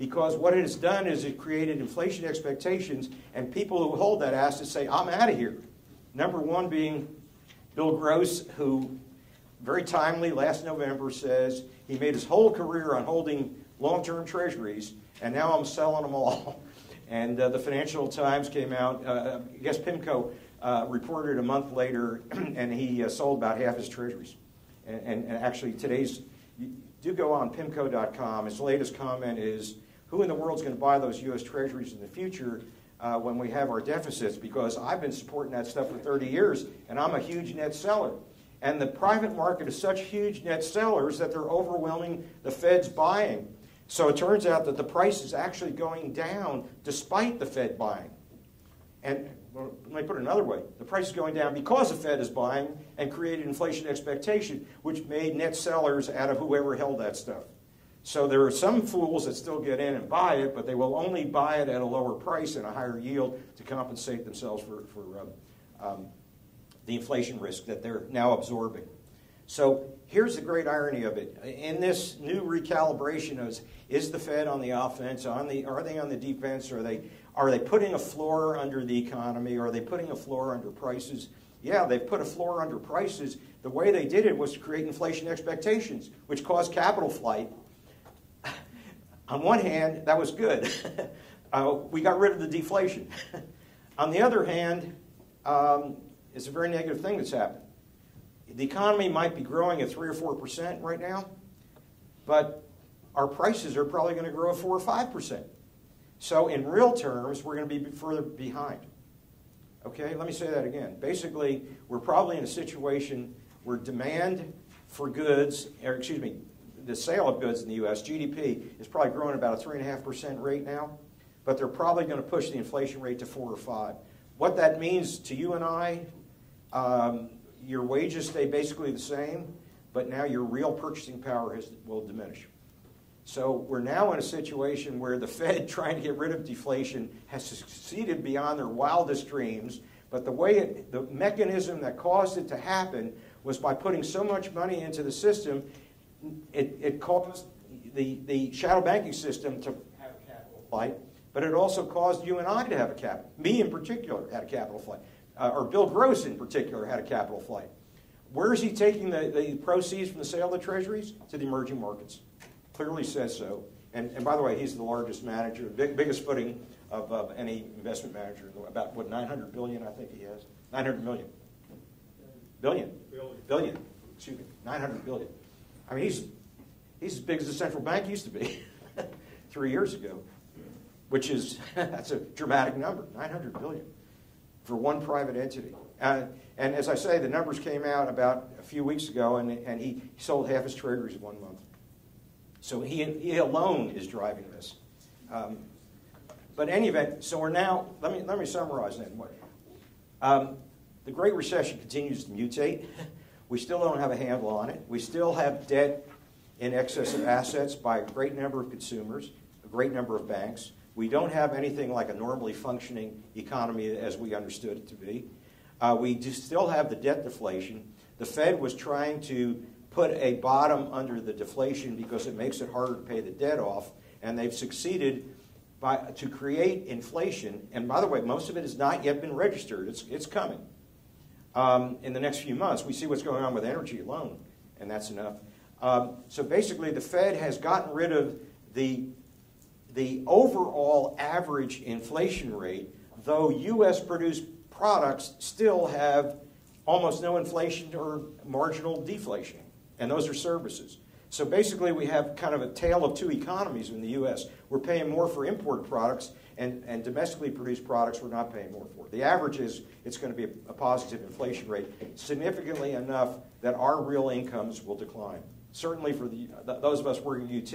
because what it has done is it created inflation expectations, and people who hold that asset say, I'm out of here. Number one being Bill Gross, who very timely last November says he made his whole career on holding long-term treasuries, and now I'm selling them all. And the Financial Times came out, I guess PIMCO reported a month later, and he sold about half his treasuries. And actually today's, do go on PIMCO.com. His latest comment is, who in the world is going to buy those U.S. treasuries in the future when we have our deficits? Because I've been supporting that stuff for 30 years, and I'm a huge net seller. And the private market is such huge net sellers that they're overwhelming the Fed's buying. So it turns out that the price is actually going down despite the Fed buying. And well, let me put it another way. The price is going down because the Fed is buying and created inflation expectation, which made net sellers out of whoever held that stuff. So there are some fools that still get in and buy it, but they will only buy it at a lower price and a higher yield to compensate themselves for the inflation risk that they're now absorbing. So here's the great irony of it. In this new recalibration, is the Fed on the offense? Are they on the defense? Are they putting a floor under the economy? Are they putting a floor under prices? Yeah, they've put a floor under prices. The way they did it was to create inflation expectations, which caused capital flight. On one hand, that was good. We got rid of the deflation. On the other hand, it's a very negative thing that's happened. The economy might be growing at 3 or 4% right now, but our prices are probably going to grow at 4 or 5%. So in real terms, we're going to be further behind. Okay, let me say that again. Basically, we're probably in a situation where demand for goods, or excuse me, the sale of goods in the U.S., GDP, is probably growing about a 3.5% rate now, but they're probably going to push the inflation rate to 4 or 5. What that means to you and I, your wages stay basically the same, but now your real purchasing power will diminish. So we're now in a situation where the Fed, trying to get rid of deflation, has succeeded beyond their wildest dreams, but the mechanism that caused it to happen was by putting so much money into the system. It caused the shadow banking system to have a capital flight, but it also caused you and I to have a capital. Me in particular had a capital flight, or Bill Gross in particular had a capital flight. Where is he taking the proceeds from the sale of the treasuries? To the emerging markets. Clearly says so. And by the way, he's the largest manager, biggest footing of any investment manager. About, what, 900 billion, I think he has? 900 million. Billion. Excuse me, 900 billion. I mean, he's as big as the central bank used to be 3 years ago, which is, that's a dramatic number, 900 billion for one private entity. And as I say, the numbers came out about a few weeks ago, and he sold half his treasuries in 1 month. So he alone is driving this. But in any event, so we're now, let me summarize then. The Great Recession continues to mutate. We still don't have a handle on it. We still have debt in excess of assets by a great number of consumers, a great number of banks. We don't have anything like a normally functioning economy as we understood it to be. We do still have the debt deflation. The Fed was trying to put a bottom under the deflation because it makes it harder to pay the debt off, and they've succeeded to create inflation. And by the way, most of it has not yet been registered. It's coming. In the next few months, we see what's going on with energy alone, and that's enough. So basically, the Fed has gotten rid of the overall average inflation rate, though U.S.-produced products still have almost no inflation or marginal deflation, and those are services. So basically, we have kind of a tale of two economies in the U.S. We're paying more for import products, and domestically produced products we're not paying more for. The average is it's going to be a positive inflation rate, significantly enough that our real incomes will decline. Certainly for those of us working at UT,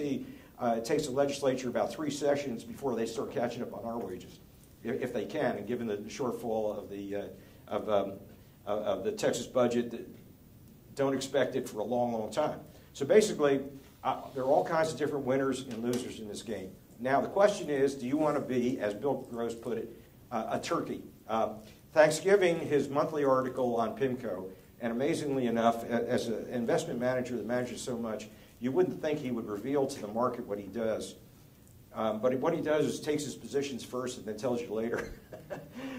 it takes the legislature about 3 sessions before they start catching up on our wages, if they can, and given the shortfall of the Texas budget, don't expect it for a long, long time. So basically, there are all kinds of different winners and losers in this game. Now, the question is, do you want to be, as Bill Gross put it, a turkey? Thanksgiving, his monthly article on PIMCO, and amazingly enough, as an investment manager that manages so much, you wouldn't think he would reveal to the market what he does. But what he does is takes his positions first and then tells you later.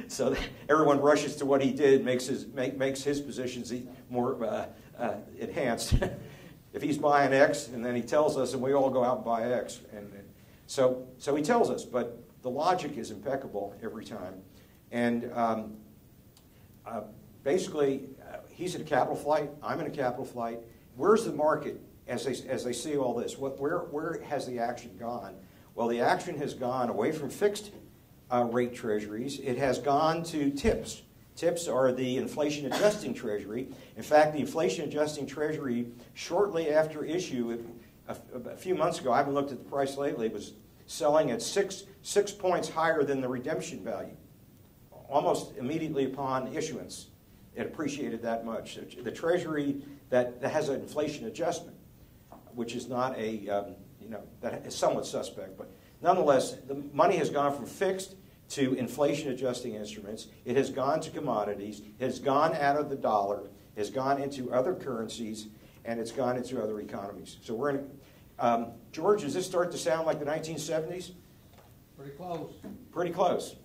So that everyone rushes to what he did, makes his positions more enhanced. If he's buying X, and then he tells us, and we all go out and buy X. And so he tells us, but the logic is impeccable every time. And basically, he's in a capital flight. I'm in a capital flight. Where's the market as they see all this? Where has the action gone? Well, the action has gone away from fixed rate treasuries. It has gone to TIPS. TIPS are the inflation-adjusting treasury. In fact, the inflation-adjusting treasury, shortly after issue, a few months ago, I haven't looked at the price lately, was selling at six points higher than the redemption value, almost immediately upon issuance. It appreciated that much. The treasury that has an inflation adjustment, which is not that is somewhat suspect, but nonetheless, the money has gone from fixed to inflation-adjusting instruments. It has gone to commodities. It has gone out of the dollar. It has gone into other currencies, and it's gone into other economies. So we're in. George, does this start to sound like the 1970s? Pretty close. Pretty close.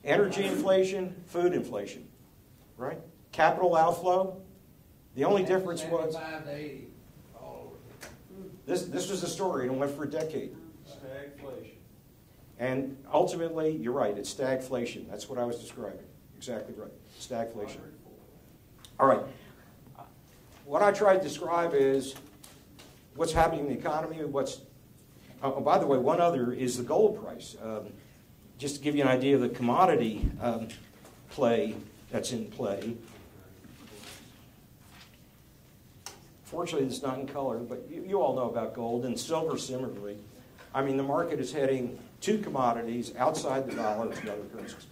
Energy inflation, food inflation, right? Capital outflow. The only difference was 75 to 80, all over. This was the story, and it went for a decade. Stagflation. And ultimately, you're right, it's stagflation. That's what I was describing. Exactly right. Stagflation. All right. What I tried to describe is what's happening in the economy. Oh, by the way, one other is the gold price. Just to give you an idea of the commodity play that's in play. Fortunately, it's not in color, but you all know about gold and silver similarly. I mean, the market is heading to commodities outside the dollar and other currencies.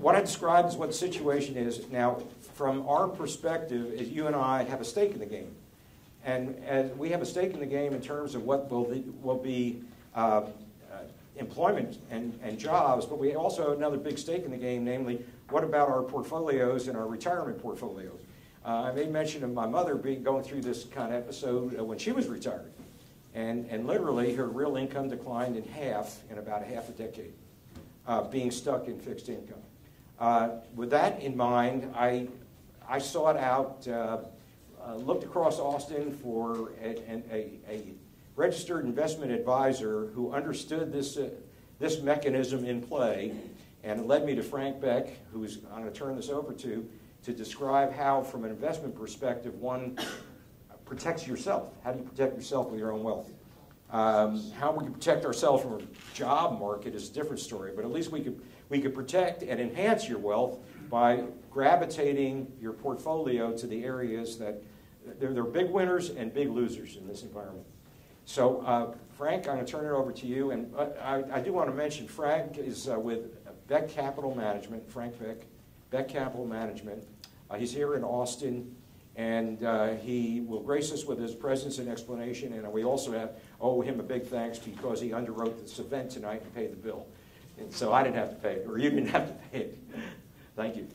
What I described is what the situation is. Now, from our perspective, is you and I have a stake in the game. And as we have a stake in the game in terms of what will be employment and jobs, but we also have another big stake in the game, namely, what about our portfolios and our retirement portfolios? I made mention of my mother going through this kind of episode when she was retired. And literally, her real income declined in half in about half a decade, being stuck in fixed income. With that in mind, I sought out, looked across Austin for a registered investment advisor who understood this mechanism in play, and it led me to Frank Beck, who I'm going to turn this over to describe how, from an investment perspective, one protects yourself. How do you protect yourself with your own wealth? How we can protect ourselves from a job market is a different story, but at least we could protect and enhance your wealth by gravitating your portfolio to the areas that there are big winners and big losers in this environment. So, Frank, I'm going to turn it over to you, and I do want to mention Frank is with Beck Capital Management, Frank Beck Capital Management. He's here in Austin, and he will grace us with his presence and explanation, and we also owe him a big thanks because he underwrote this event tonight and paid the bill. And so I didn't have to pay it, or you didn't have to pay it. Thank you.